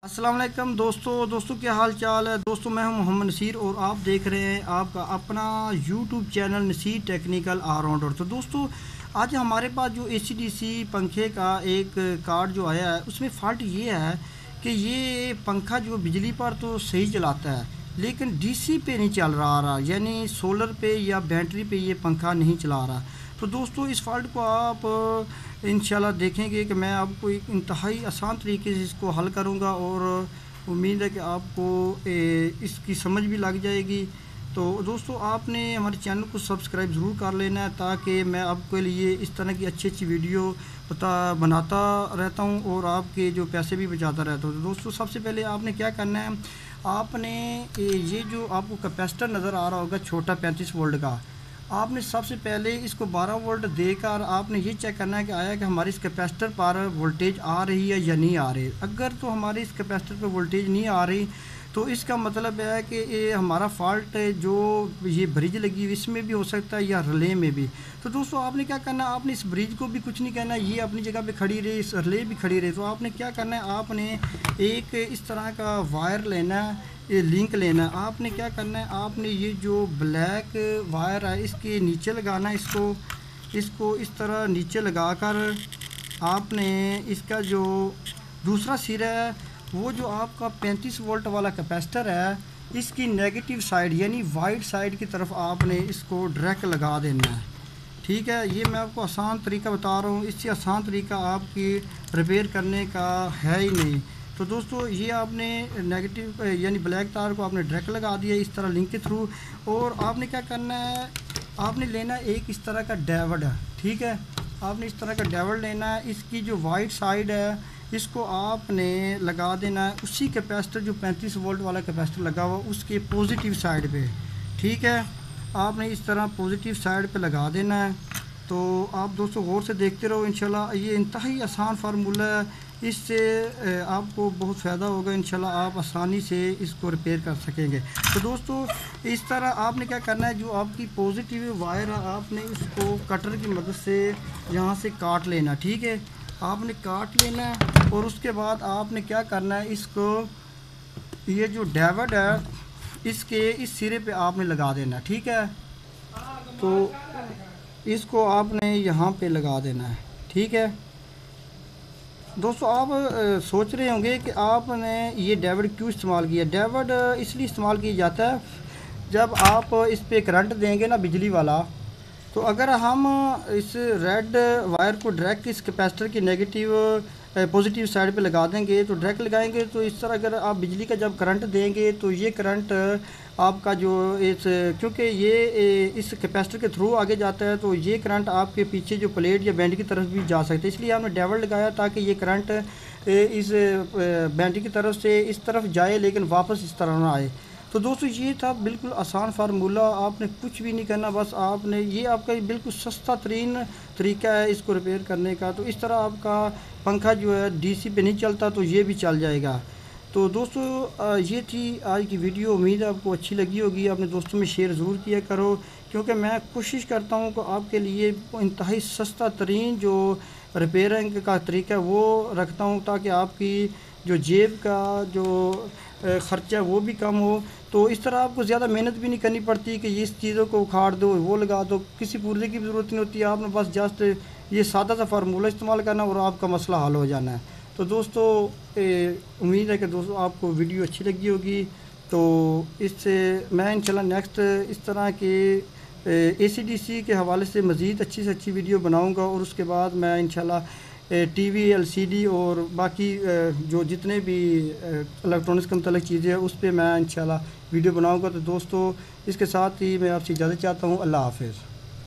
अस्सलाम वालेकुम दोस्तों क्या हाल चाल है। दोस्तों मैं हूं मोहम्मद नसीर और आप देख रहे हैं आपका अपना YouTube channel Naseer technical allrounder. तो दोस्तों आज हमारे पास जो एसीडीसी पंखे का एक कार्ड जो आया है उसमें फ़ॉल्ट ये है कि ये पंखा जो बिजली पर तो सही चलाता है लेकिन डीसी पे नहीं चल रहा, यानी सोलर पे या बैटरी पे ये पंखा नहीं चला रहा। तो दोस्तों इस फॉल्ट को आप इंशाल्लाह देखेंगे कि मैं आपको एक इंतहाई आसान तरीके से इसको हल करूंगा और उम्मीद है कि आपको इसकी समझ भी लग जाएगी। तो दोस्तों आपने हमारे चैनल को सब्सक्राइब ज़रूर कर लेना है ताकि मैं आपके लिए इस तरह की अच्छी वीडियो बनाता रहता हूं और आपके जो पैसे भी बचाता रहता हूं। तो दोस्तों सबसे पहले आपने क्या करना है, आपने ये जो आपको कैपेसिटर नज़र आ रहा होगा छोटा 35 वोल्ट का, आपने सबसे पहले इसको 12 वोल्ट देकर आपने ये चेक करना है कि आया कि हमारे इस कैपेसिटर पर वोल्टेज आ रही है या नहीं आ रही। अगर तो हमारे इस कैपेसिटर पर वोल्टेज नहीं आ रही तो इसका मतलब है कि ये हमारा फॉल्ट जो ये ब्रिज लगी हुई इसमें भी हो सकता है या रिले में भी। तो दोस्तों आपने क्या करना है, आपने इस ब्रिज को भी कुछ नहीं कहना, ये अपनी जगह पे खड़ी रहे, इस रिले भी खड़ी रहे। तो आपने क्या करना है, आपने एक इस तरह का वायर लेना है, ये लिंक लेना है। आपने क्या करना है, आपने ये जो ब्लैक वायर है इसके नीचे लगाना है, इसको इस तरह नीचे लगाकर आपने इसका जो दूसरा सिरा है वो जो आपका 35 वोल्ट वाला कैपेसिटर है इसकी नेगेटिव साइड यानी वाइट साइड की तरफ आपने इसको डायरेक्ट लगा देना है। ठीक है, ये मैं आपको आसान तरीका बता रहा हूँ, इससे आसान तरीका आपकी रिपेयर करने का है ही नहीं। तो दोस्तों ये आपने नेगेटिव यानी ब्लैक तार को आपने डायरेक्ट लगा दिया इस तरह लिंक के थ्रू, और आपने क्या करना है, आपने लेना एक इस तरह का डेविड है। ठीक है, आपने इस तरह का डेविड लेना है, इसकी जो वाइट साइड है इसको आपने लगा देना है उसी कैपेसिटर जो 35 वोल्ट वाला कैपेसिटर लगा हुआ उसके पॉजिटिव साइड पे। ठीक है, आपने इस तरह पॉजिटिव साइड पे लगा देना है। तो आप दोस्तों गौर से देखते रहो, इंशाल्लाह ये इंतहाई आसान फार्मूला है, इससे आपको बहुत फ़ायदा होगा, इंशाल्लाह आप आसानी से इसको रिपेयर कर सकेंगे। तो दोस्तों इस तरह आपने क्या करना है, जो आपकी पॉजिटिव वायर है आपने इसको कटर की मदद से यहाँ से काट लेना। ठीक है, आपने काट लेना है और उसके बाद आपने क्या करना है, इसको ये जो डेविड है इसके इस सिरे पे आपने लगा देना। ठीक है, तो इसको आपने यहाँ पे लगा देना है। ठीक है दोस्तों, आप सोच रहे होंगे कि आपने ये डेविड क्यों इस्तेमाल किया। डेविड इसलिए इस्तेमाल किया जाता है जब आप इस पे करंट देंगे ना बिजली वाला, तो अगर हम इस रेड वायर को डायरेक्ट इस कैपेसिटर की नेगेटिव पॉजिटिव साइड पे लगा देंगे तो डायरेक्ट लगाएंगे, तो इस तरह अगर आप बिजली का जब करंट देंगे तो ये करंट आपका जो इस क्योंकि ये इस कैपेसिटर के थ्रू आगे जाता है तो ये करंट आपके पीछे जो प्लेट या बैंड की तरफ भी जा सकता है। इसलिए हमने डेविड लगाया ताकि ये करंट इस बैंड की तरफ से इस तरफ जाए लेकिन वापस इस तरह ना आए। तो दोस्तों ये था बिल्कुल आसान फार्मूला, आपने कुछ भी नहीं करना, बस आपने ये आपका बिल्कुल सस्ता तरीन तरीका है इसको रिपेयर करने का। तो इस तरह आपका पंखा जो है डीसी पे नहीं चलता तो ये भी चल जाएगा। तो दोस्तों ये थी आज की वीडियो, उम्मीद है आपको अच्छी लगी होगी, अपने दोस्तों में शेयर ज़रूर किया करो क्योंकि मैं कोशिश करता हूँ कि आपके लिए इंतहाई सस्ता तरीन जो रिपेयरिंग का तरीका है वो रखता हूँ ताकि आपकी जो जेब का जो ख़र्चा वो भी कम हो। तो इस तरह आपको ज़्यादा मेहनत भी नहीं करनी पड़ती कि इस चीज़ों को उखाड़ दो वो लगा दो, किसी पुर्जे की ज़रूरत नहीं होती, आपने बस जस्ट ये सादा सा फार्मूला इस्तेमाल करना और आपका मसला हल हो जाना है। तो दोस्तों उम्मीद है कि दोस्तों आपको वीडियो अच्छी लगी होगी। तो इससे मैं इंशाल्लाह नेक्स्ट इस तरह के एसीडीसी के हवाले से मज़ीद अच्छी से अच्छी वीडियो बनाऊंगा और उसके बाद मैं इंशाल्लाह टीवी एलसीडी और बाकी जो जितने भी इलेक्ट्रॉनिक्स के मतलब चीज़ें हैं उस पर मैं इंशाल्लाह वीडियो बनाऊंगा। तो दोस्तों इसके साथ ही मैं आपसे इजाज़त चाहता हूँ, अल्लाह हाफ़िज़।